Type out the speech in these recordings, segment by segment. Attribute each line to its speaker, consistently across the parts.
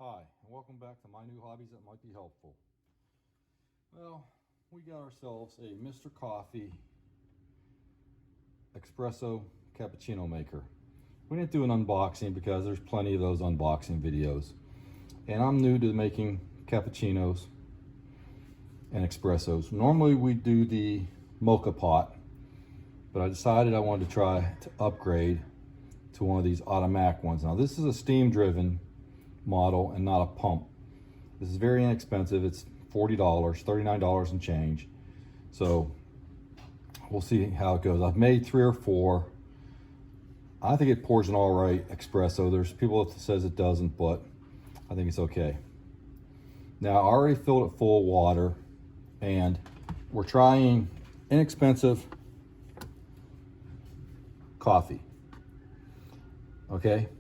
Speaker 1: Hi, and welcome back to my new hobbies that might be helpful. Well, we got ourselves a Mr. Coffee espresso cappuccino maker. We didn't do an unboxing because there's plenty of those unboxing videos. And I'm new to making cappuccinos and espressos. Normally we do the mocha pot, but I decided I wanted to try to upgrade to one of these automatic ones. Now this is a steam driven model and not a pump. This is very inexpensive. It's $40, $39 and change. So we'll see how it goes. I've made 3 or 4. I think it pours an all right espresso. There's people that says it doesn't, but I think it's okay. Now I already filled it full of water, and we're trying inexpensive coffee. Okay,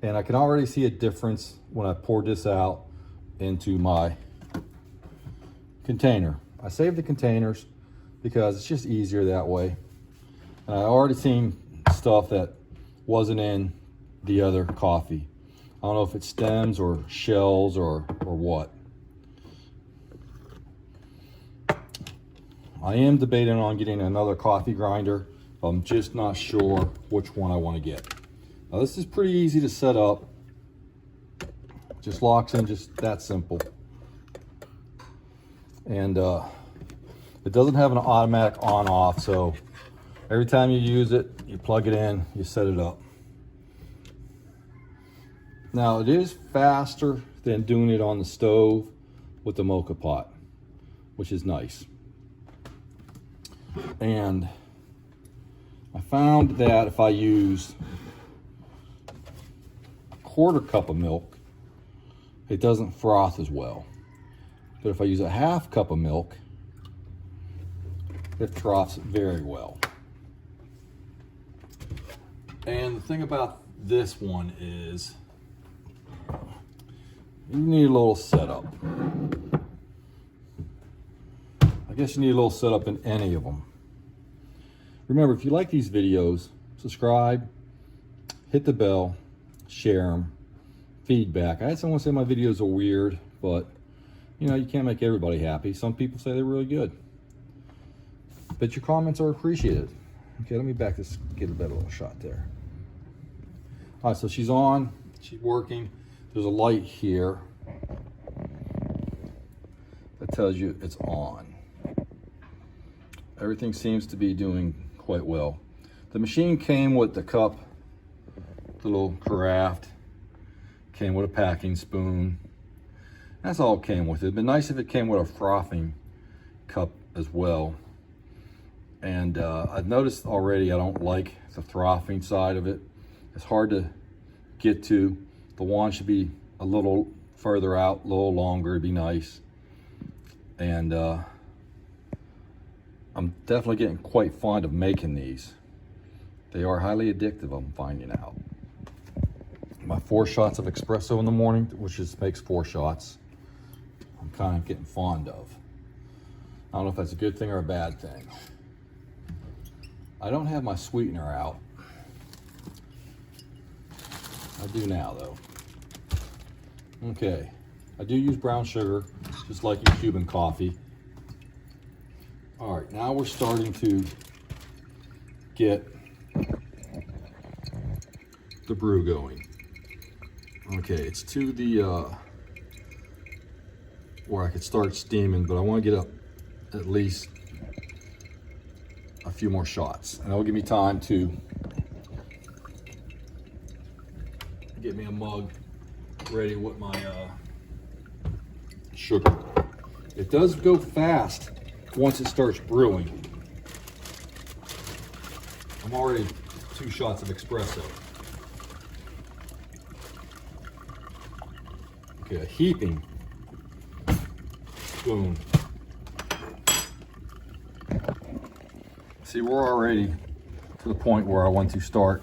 Speaker 1: and I can already see a difference when I poured this out into my container. I saved the containers because it's just easier that way. And I already seen stuff that wasn't in the other coffee. I don't know if it's stems or shells or what. I am debating on getting another coffee grinder. I'm just not sure which one I want to get. Now this is pretty easy to set up. Just locks in, just that simple. And it doesn't have an automatic on off, so every time you use it, you plug it in, you set it up. Now it is faster than doing it on the stove with the mocha pot, which is nice. And I found that if I use a 1/4 cup of milk, it doesn't froth as well. But if I use a 1/2 cup of milk, it froths very well. And the thing about this one is you need a little setup. I guess you need a little setup in any of them. Remember, if you like these videos, subscribe, hit the bell, share them, feedback. I had someone say my videos are weird, but you know, you can't make everybody happy. Some people say they're really good, but your comments are appreciated. Okay, let me back this, get a better little shot there. All right, so she's on, she's working. There's a light here that tells you it's on. Everything seems to be doing quite well. The machine came with the cup, the little carafe, came with a packing spoon. That's all it came with. It'd been nice if it came with a frothing cup as well. And I've noticed already I don't like the frothing side of it. It's hard to get to. The wand should be a little further out, a little longer, it'd be nice. And I'm definitely getting quite fond of making these. They are highly addictive, I'm finding out. My 4 shots of espresso in the morning, which just makes 4 shots, I'm kind of getting fond of. I don't know if that's a good thing or a bad thing. I don't have my sweetener out. I do now though. Okay, I do use brown sugar, just like in Cuban coffee. All right, now we're starting to get the brew going. Okay, it's to the where I could start steaming, but I want to get up at least a few more shots, and that'll give me time to get me a mug ready with my sugar. It does go fast once it starts brewing. I'm already 2 shots of espresso. Okay, a heaping spoon. See, we're already to the point where I want to start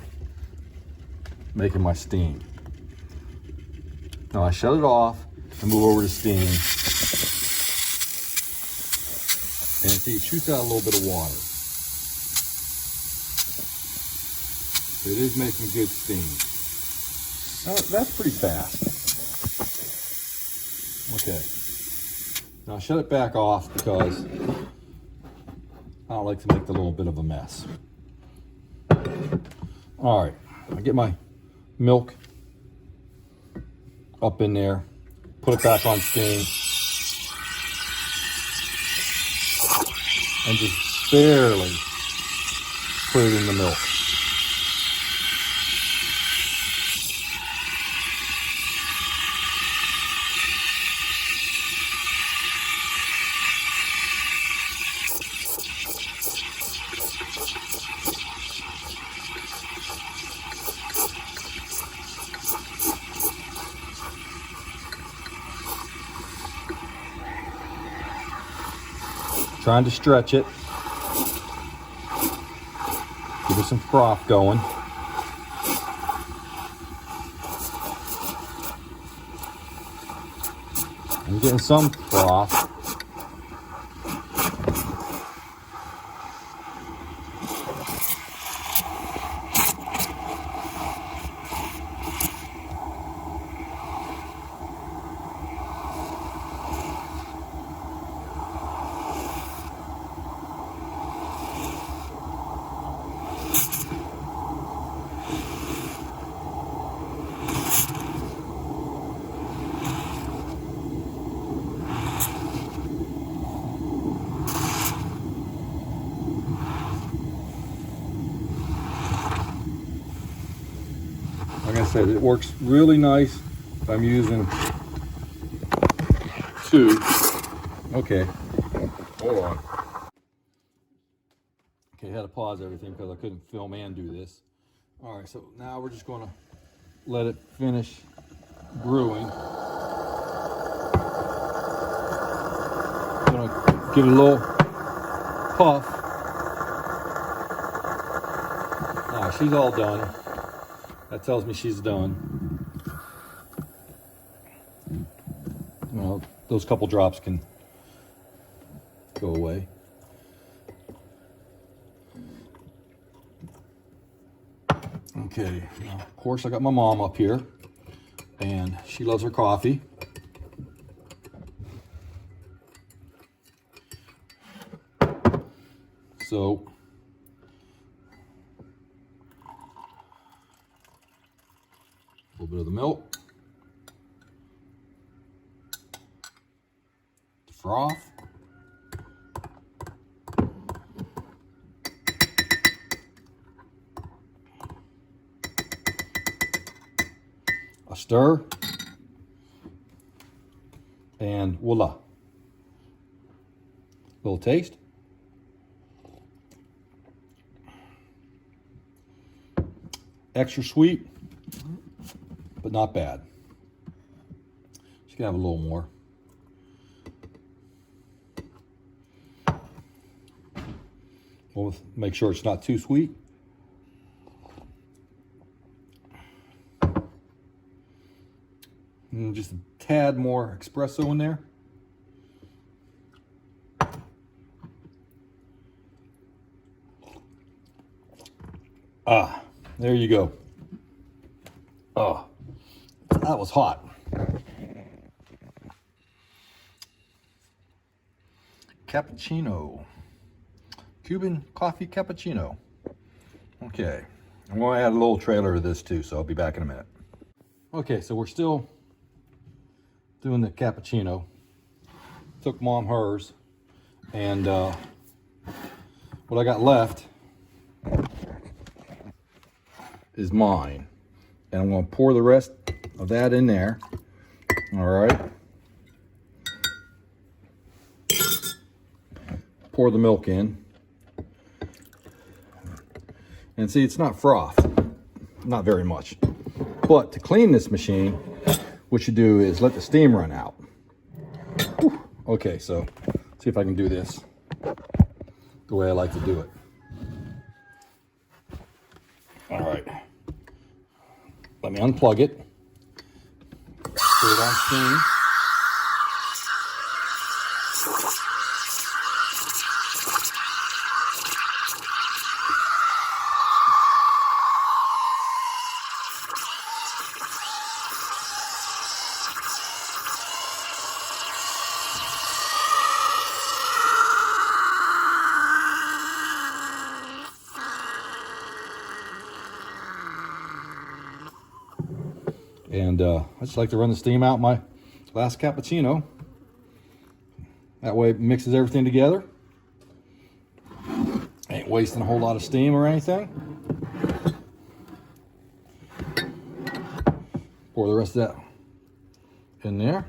Speaker 1: making my steam. Now I shut it off and move over to steam. And see, it shoots out a little bit of water. It is making good steam. That's pretty fast. Okay. Now shut it back off because I don't like to make a little bit of a mess. All right, I get my milk up in there, put it back on steam, and just barely put it in the milk. Trying to stretch it, give it some froth going. I'm getting some froth. Like I said, it works really nice if I'm using two. Okay, hold on. Okay, I had to pause everything because I couldn't film and do this. All right, so now we're just going to let it finish brewing. I'm going to give it a little puff. Ah, she's all done. That tells me she's done. Well, those couple drops can go away. Okay, now, of course I got my mom up here, and she loves her coffee. So, a little bit of the milk, the froth, a stir, and voila. Little taste. Extra sweet, but not bad. She can have a little more. We'll make sure it's not too sweet. And just a tad more espresso in there. Ah, there you go. Oh, that was hot. Cappuccino. Cuban coffee cappuccino. Okay, I'm going to add a little trailer to this too, so I'll be back in a minute. Okay, so we're still doing the cappuccino. Took Mom hers, and what I got left is mine. And I'm going to pour the rest of that in there. All right. Pour the milk in. And see, it's not froth. Not very much. But to clean this machine, what you do is let the steam run out. Whew. Okay, so see if I can do this the way I like to do it. All right. Let me unplug it. Put it on steam. And I just like to run the steam out my last cappuccino. That way it mixes everything together. Ain't wasting a whole lot of steam or anything. Pour the rest of that in there.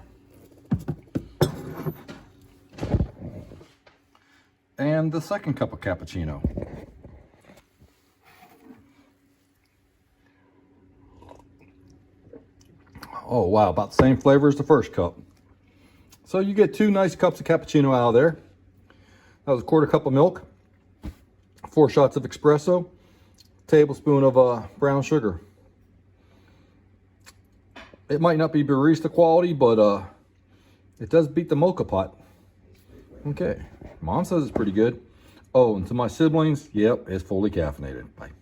Speaker 1: And the second cup of cappuccino. Oh wow, about the same flavor as the first cup. So you get 2 nice cups of cappuccino out of there. That was a 1/4 cup of milk, 4 shots of espresso, tablespoon of brown sugar. It might not be barista quality, but it does beat the mocha pot. Okay, Mom says it's pretty good. Oh, and to my siblings, yep, it's fully caffeinated. Bye.